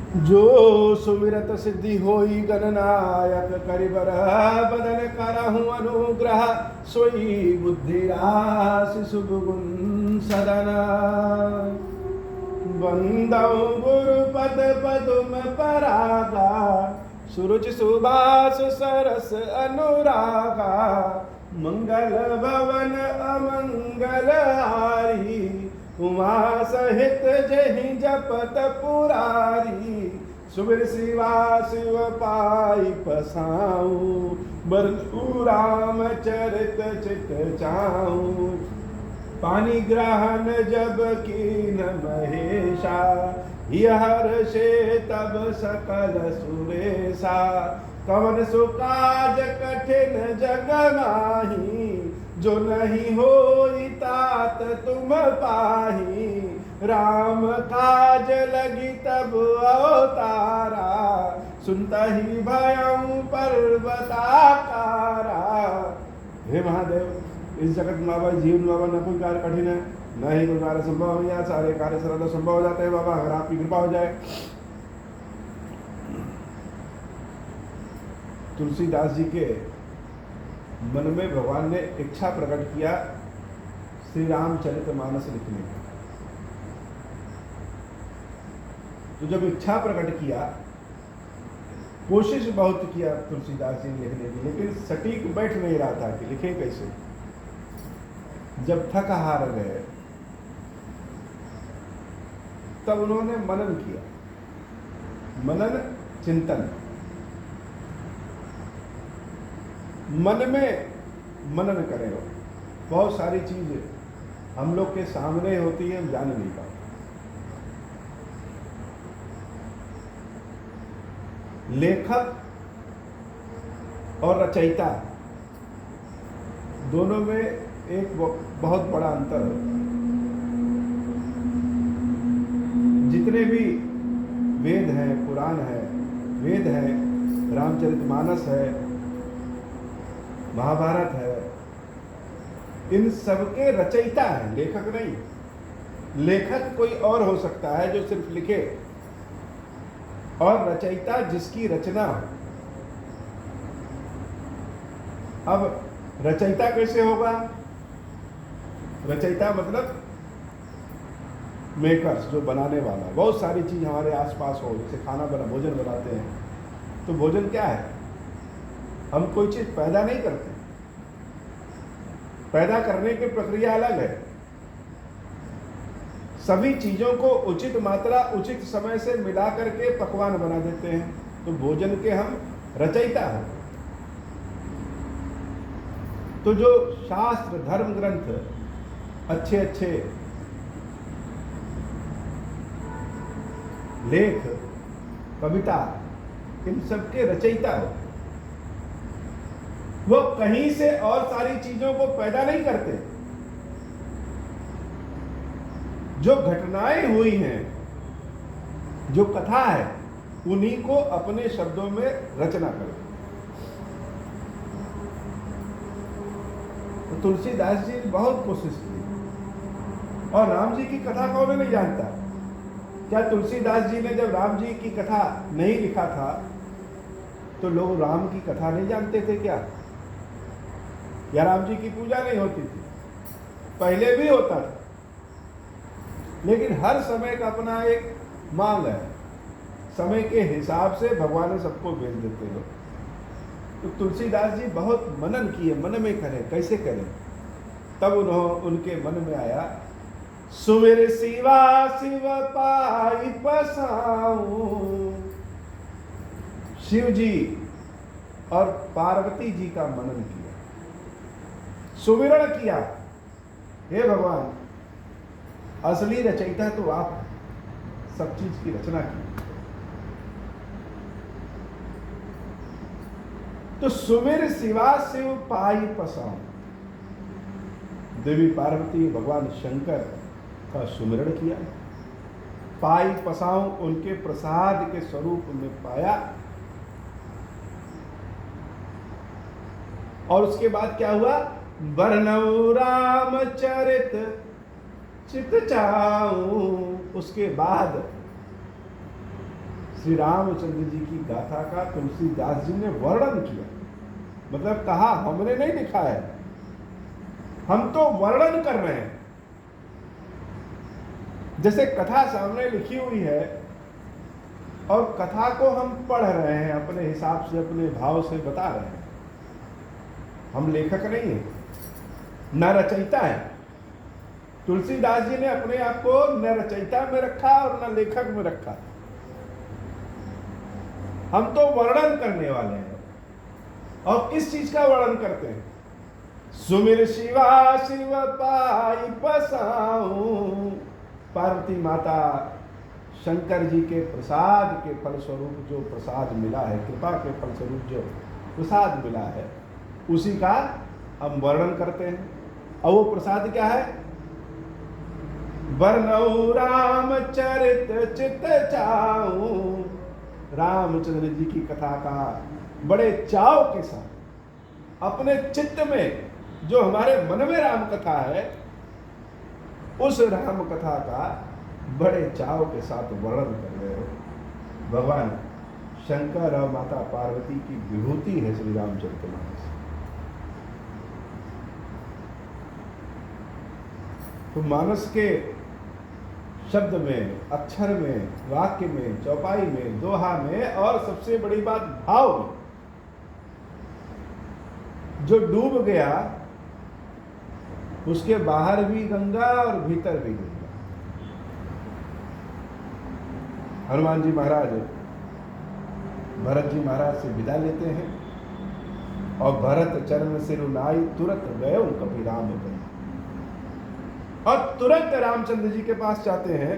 जो सुमिरत सिद्धि होई गणनायक करिबर बदन करहु अनुग्रह सोई बुद्धि राशि शुभ गुण सदन बंदौ गुरुपद पदुम परागा सुरुचि सुभाष सरस अनुरागा मंगल भवन अमंगल हारी उमा सहित जहि जपत पुरारी सुबिर शिवा शिव पाई पसाऊं बरदू राम चरित चित चाऊं पानी ग्रहण जब कीन महेशा हर्षे तब सकल सुरेशा कवन सुकाज कठिन जग माही जो नहीं होई तात तुम पाही राम काज लगी तब अवतारा सुनता ही भयं पर्वताकारा। हे महादेव, इस जगत में बाबा जीवन बाबा न कोई कार्य कठिन है, न ही कोई कार्य संभव है, सारे कार्य सरल संभव हो जाते हैं बाबा, अगर आपकी कृपा हो जाए। तुलसीदास जी के मन में भगवान ने इच्छा प्रकट किया श्री रामचरितमानस लिखने का। तो जब इच्छा प्रकट किया, कोशिश बहुत किया तुलसीदास जी लिखने की, लेकिन सटीक बैठ नहीं रहा था कि लिखे कैसे। जब थक हार गए तब उन्होंने मनन किया, मनन चिंतन। मन में मनन करें, बहुत सारी चीजें हम लोग के सामने होती है, हम जान नहीं पाते। लेखक और रचयिता दोनों में एक बहुत बड़ा अंतर है। जितने भी वेद हैं, पुराण है, वेद है, रामचरितमानस है, महाभारत है, इन सबके रचयिता है, लेखक नहीं। लेखक कोई और हो सकता है जो सिर्फ लिखे, और रचयिता जिसकी रचना हो। अब रचयिता कैसे होगा? रचयिता मतलब मेकर्स, जो बनाने वाला। बहुत सारी चीज हमारे आसपास हो, जैसे खाना बना, भोजन बनाते हैं, तो भोजन क्या है? हम कोई चीज पैदा नहीं करते, पैदा करने की प्रक्रिया अलग है। सभी चीजों को उचित मात्रा, उचित समय से मिला करके पकवान बना देते हैं, तो भोजन के हम रचयिता हैं। तो जो शास्त्र, धर्म ग्रंथ, अच्छे अच्छे लेख, कविता, इन सब के रचयिता हो। वो कहीं से और सारी चीजों को पैदा नहीं करते। जो घटनाएं हुई हैं, जो कथा है, उन्हीं को अपने शब्दों में रचना करते। तो तुलसीदास जी ने बहुत कोशिश की। और राम जी की कथा कौन नहीं जानता? क्या तुलसीदास जी ने जब राम जी की कथा नहीं लिखा था तो लोग राम की कथा नहीं जानते थे क्या? या राम जी की पूजा नहीं होती थी? पहले भी होता था, लेकिन हर समय का अपना एक मांग है। समय के हिसाब से भगवान ने सबको भेज देते लोग। तो तुलसीदास जी बहुत मनन किए, मन में करें, कैसे करें। तब उनके मन में आया, सुमिर शिवा शिव पाई पसाऊं। शिव जी और पार्वती जी का मनन किया, सुमिरण किया। हे भगवान, असली रचयिता तो आप, सब चीज की रचना की। तो सुमिर शिवा शिव पाई पसाऊं। देवी पार्वती, भगवान शंकर का सुमिरण किया। पाई पसाऊं, उनके प्रसाद के स्वरूप में पाया। और उसके बाद क्या हुआ? बरनऊ रामचरित चित चाऊं। उसके बाद श्री रामचंद्र जी की गाथा का तुलसीदास जी ने वर्णन किया, मतलब कहा, हमने नहीं लिखा है, हम तो वर्णन कर रहे हैं। जैसे कथा सामने लिखी हुई है और कथा को हम पढ़ रहे हैं, अपने हिसाब से, अपने भाव से बता रहे हैं। हम लेखक नहीं है, न रचयिता है। तुलसीदास जी ने अपने आप को न रचयिता में रखा और न लेखक में रखा। हम तो वर्णन करने वाले हैं। और किस चीज का वर्णन करते हैं? सुमिर शिवा शिव पाई पसाऊं। पार्वती माता शंकर जी के प्रसाद के फलस्वरूप जो प्रसाद मिला है, कृपा के फलस्वरूप जो प्रसाद मिला है, उसी का हम वर्णन करते हैं। और वो प्रसाद क्या है? वर्णऊ रामचरित चित चाऊं। रामचंद्र जी की कथा का बड़े चाव के साथ अपने चित्त में, जो हमारे मन में राम कथा है, उस राम कथा का बड़े चाव के साथ वर्णन कर रहे हो। भगवान शंकर और माता पार्वती की विभूति है श्री रामचरितमानस। तो मानस के शब्द में, अक्षर में, वाक्य में, चौपाई में, दोहा में, और सबसे बड़ी बात भाव में, जो डूब गया उसके बाहर भी गंगा और भीतर भी गंगा। हनुमान जी महाराज भरत जी महाराज से विदा लेते हैं और भरत चरण सिर नाई तुरंत गए कभी राम गए, और तुरंत रामचंद्र जी के पास जाते हैं